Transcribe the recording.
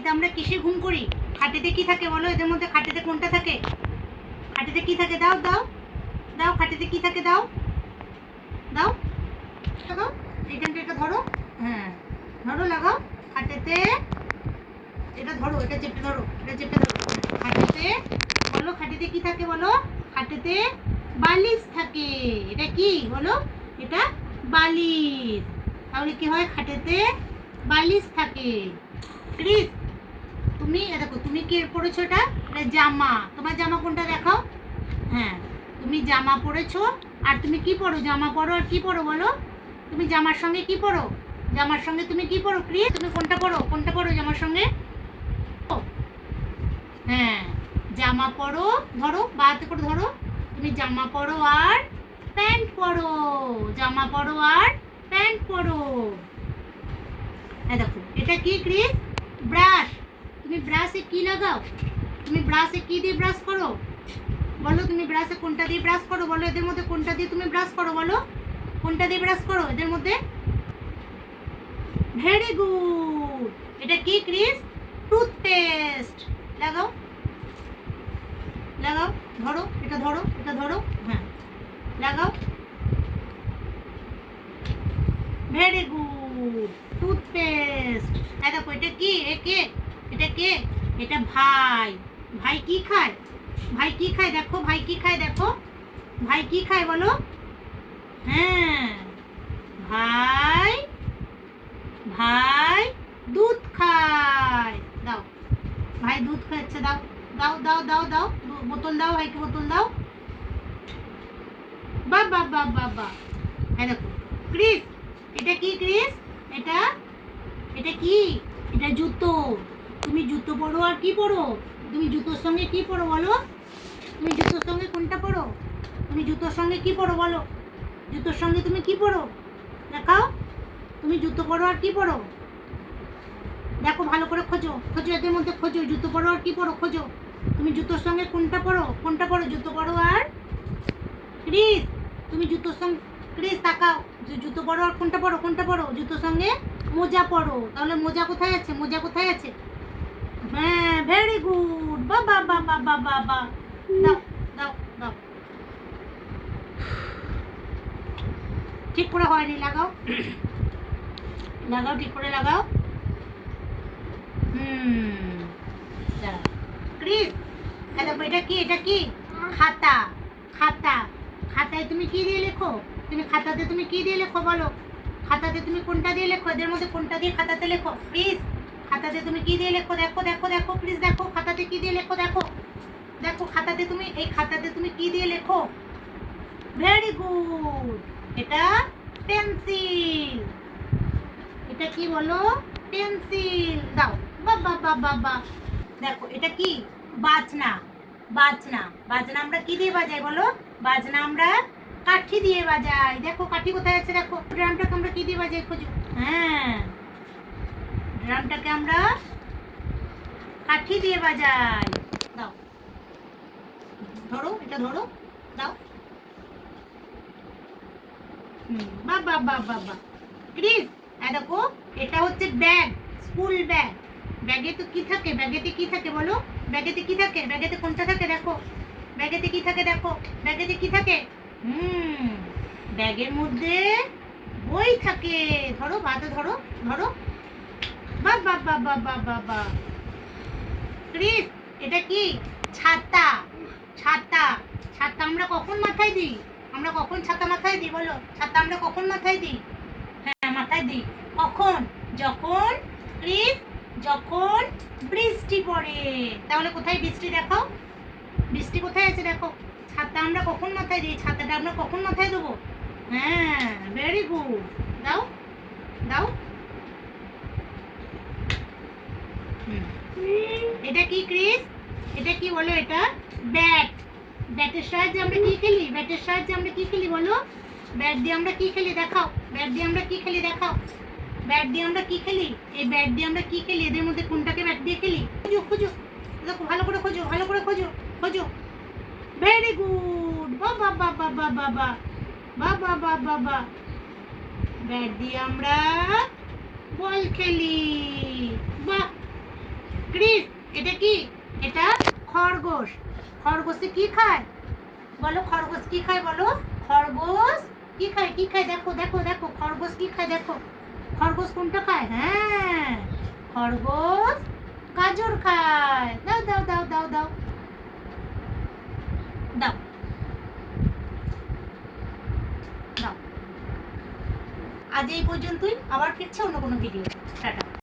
খাটেতে আমরা কিসে ঘুম করি? খাটেতে কি থাকে বলো? এদের মধ্যে খাটেতে কোনটা থাকে? খাটেতে কি থাকে? দাও দাও দাও, খাটেতে কি থাকে? দাও দাও লাগাও, এইখানটা এটা ধরো, হ্যাঁ ধরো, লাগাও খাটেতে, এটা ধরো, এটা চেপে ধরো, এটা চেপে ধরো। খাটেতে বলো, খাটেতে কি থাকে বলো? খাটেতে বালিশ থাকে। এটা কি বলো? এটা বালিশ। তাহলে কি হয়? খাটেতে বালিশ থাকে। ক্রিস, তুমি দেখো, তুমি কি পরেছো? এটা জামা। তোমার জামা কোনটা দেখাও? হ্যাঁ, তুমি জামা পরেছো। আর তুমি কি পরো? জামা পরো আর কি পরো বলো? তুমি জামার সঙ্গে কি পরো? জামার সঙ্গে তুমি কি পরো? ক্রিস, তুমি কোনটা পরো? কোনটা পরো জামার সঙ্গে? হ্যাঁ, জামা পরো, ধরো বা হাতে করে ধরো। তুমি জামা পরো আর প্যান্ট পরো। জামা পরো আর প্যান্ট পরো। দেখো, এটা কি ক্রিস? ব্রাশ। তুমি ব্রাশে কি লাগাও? তুমি ব্রাশে কি দিয়ে ব্রাশ করো বলো? তুমি ব্রাশে কোনটা দিয়ে ব্রাশ করো বলো? এদের মধ্যে কোনটা দিয়ে তুমি ব্রাশ করো বলো? কোনটা দিয়ে ব্রাশ করো এদের মধ্যে? Very good. এটা কি ক্রিস? টুথপেস্ট। লাগাও লাগাও, ধরো, এটা ধরো, এটা ধরো, হ্যাঁ লাগাও। Very good, toothpaste. দেখো, এটা কি? এ কে? এটা কে? এটা ভাই। ভাই কি খায়? ভাই কি খায় দেখো? ভাই কি খায় দেখো? ভাই কি খায় বলো? হ্যাঁ, ভাই, ভাই দুধ খায়। দাও, ভাই দুধ খাচ্ছে, দাও দাও দাও দাও দাও, বোতল দাও, ভাইকে বোতল দাও। বা বা বা বা বা। দেখো ক্রিস, এটা কি ক্রিস? এটা এটা কি? এটা জুতো। তুমি জুতো পরো আর কি পরো? তুমি জুতোর সঙ্গে কি পরো বলো? তুমি জুতোর সঙ্গে কোনটা পরো? তুমি জুতোর সঙ্গে কি পরো বলো? জুতোর সঙ্গে তুমি কি পরো দেখাও? তুমি জুতো পরো আর কি পরো? দেখো ভালো করে খোঁজো, খোঁজো এদের মধ্যে, খোঁজো জুতো পরো আর কি পরো, খোঁজো। তুমি জুতোর সঙ্গে কোনটা পরো? কোনটা পরো? জুতো পরো আর ক্রিস, তুমি জুতোর সঙ্গে, ক্রিস তাকাও, জুতো পরো আর কোনটা পরো? কোনটা পরো? জুতোর সঙ্গে মোজা পরো। তাহলে মোজা কোথায় আছে? মোজা কোথায় আছে? হ্যাঁ, ভেরি গুড। বাবা বাবা বাবা বাবা। দাও দাও দাও, ঠিক করে হয়নি, লাগাও লাগাও, ঠিক করে লাগাও। দাঁড়াও ক্রিস, দেখো এটা কি? এটা কি? খাতা। খাতা। খাতায় তুমি কি দিয়ে লেখো? তুমি খাতাতে তুমি কি দিয়ে লেখো বলো? খাতাতে তুমি কোনটা দিয়ে লেখো? এদের মধ্যে কোনটা দিয়ে খাতাতে লেখো? প্লিজ, খাতাতে তুমি কি দিয়ে লেখো? দেখো দেখো দেখো প্লিজ, দেখো খাতাতে কি দিয়ে লেখো? দেখো দেখো খাতাতে তুমি, এই খাতাতে তুমি কি দিয়ে লেখো? ভেরি গুড, এটা পেন্সিল। এটা কি বলো? পেন্সিল। দাও, বাবা বাবা বাবা। দেখো এটা কি? বাজনা। বাজনা। বাজনা আমরা কি দিয়ে বাজাই বলো? বাজনা আমরা কাঠি দিয়ে বাজাই। দেখো কাঠি কোথায় আছে? দেখো, ড্রামটাকে আমরা কি দিয়ে বাজাই? খোঁজো। হ্যাঁ, ড্রামটাকে আমরা কাঠি দিয়ে বাজাই। দাও, ধরো, এটা ধরো, দাও। বাবা বাবা বাবা। ক্রিস, দেখো এটা হচ্ছে ব্যাগ, স্কুল ব্যাগ। ব্যাগে তো কি থাকে? ব্যাগেতে কি থাকে বলো? ব্যাগেতে কি থাকে? ব্যাগেতে কোনটা থাকে দেখো? ব্যাগেতে কি থাকে দেখো? ব্যাগেতে কি থাকে? ব্যাগের মধ্যে বই থাকে। ধরো, বাদে ধরো, ধরো। বাবা বাবা বাবা বাবা। ক্রিস, এটা কি? ছাতা। ছাতা। ছাতা আমরা কখন মাথায় দিই? আমরা কখন ছাতা মাথায় দিই বলো? ছাতা আমরা কখন মাথায় দিই? হ্যাঁ, মাথায় দিই। কখন? যখন ক্রিস, যখন বৃষ্টি পড়ে। তাহলে কোথায় বৃষ্টি দেখাও? বৃষ্টি কোথায় আছে দেখো? ছাতা আমরা কখন মাথায় দিই? ছাতাটা আমরা কখন মাথায় দেবো? হ্যাঁ, ভেরি গুড। দাও দাও। এটা কি ক্রিস? এটা কি বলো? এটা ব্যাট। ব্যাটের সাহায্যে আমরা কি খেলি? ব্যাটের সাহায্যে আমরা কি খেলি বলো? ব্যাট দিয়ে আমরা কি খেলি দেখাও? ব্যাট দিয়ে আমরা কি খেলি দেখাও? ব্যাট দিয়ে আমরা কি খেলি? এই ব্যাট দিয়ে আমরা কি খেলি? এদের মধ্যে কোনটাকে ব্যাট দিয়ে খেলি? খোঁজো খোঁজো, দেখো ভালো করে খোঁজো, ভালো করে খোঁজো, খোঁজো। Very good. বাবা বাবা বাবা বাবা বাবা বাবা বাবা। ব্যাট দিয়ে আমরা বল খেলি। বাহ, ক্রিস, এটা কি? এটা খরগোশ। খরগোশে কি খায় বলো? খরগোশ কি খায় বলো? খরগোশ কি খায়? কি খায়? দেখো দেখো দেখো, খরগোশ কি খায় দেখো। খরগোশ কোনটা খায়? হ্যাঁ, খরগোশ গাজর খায়। দাও দাও দাও দাও দাও দাও দাও। আজ এই পর্যন্তই, আবার ফিরছে অন্য কোনো ভিডিও। টাটা।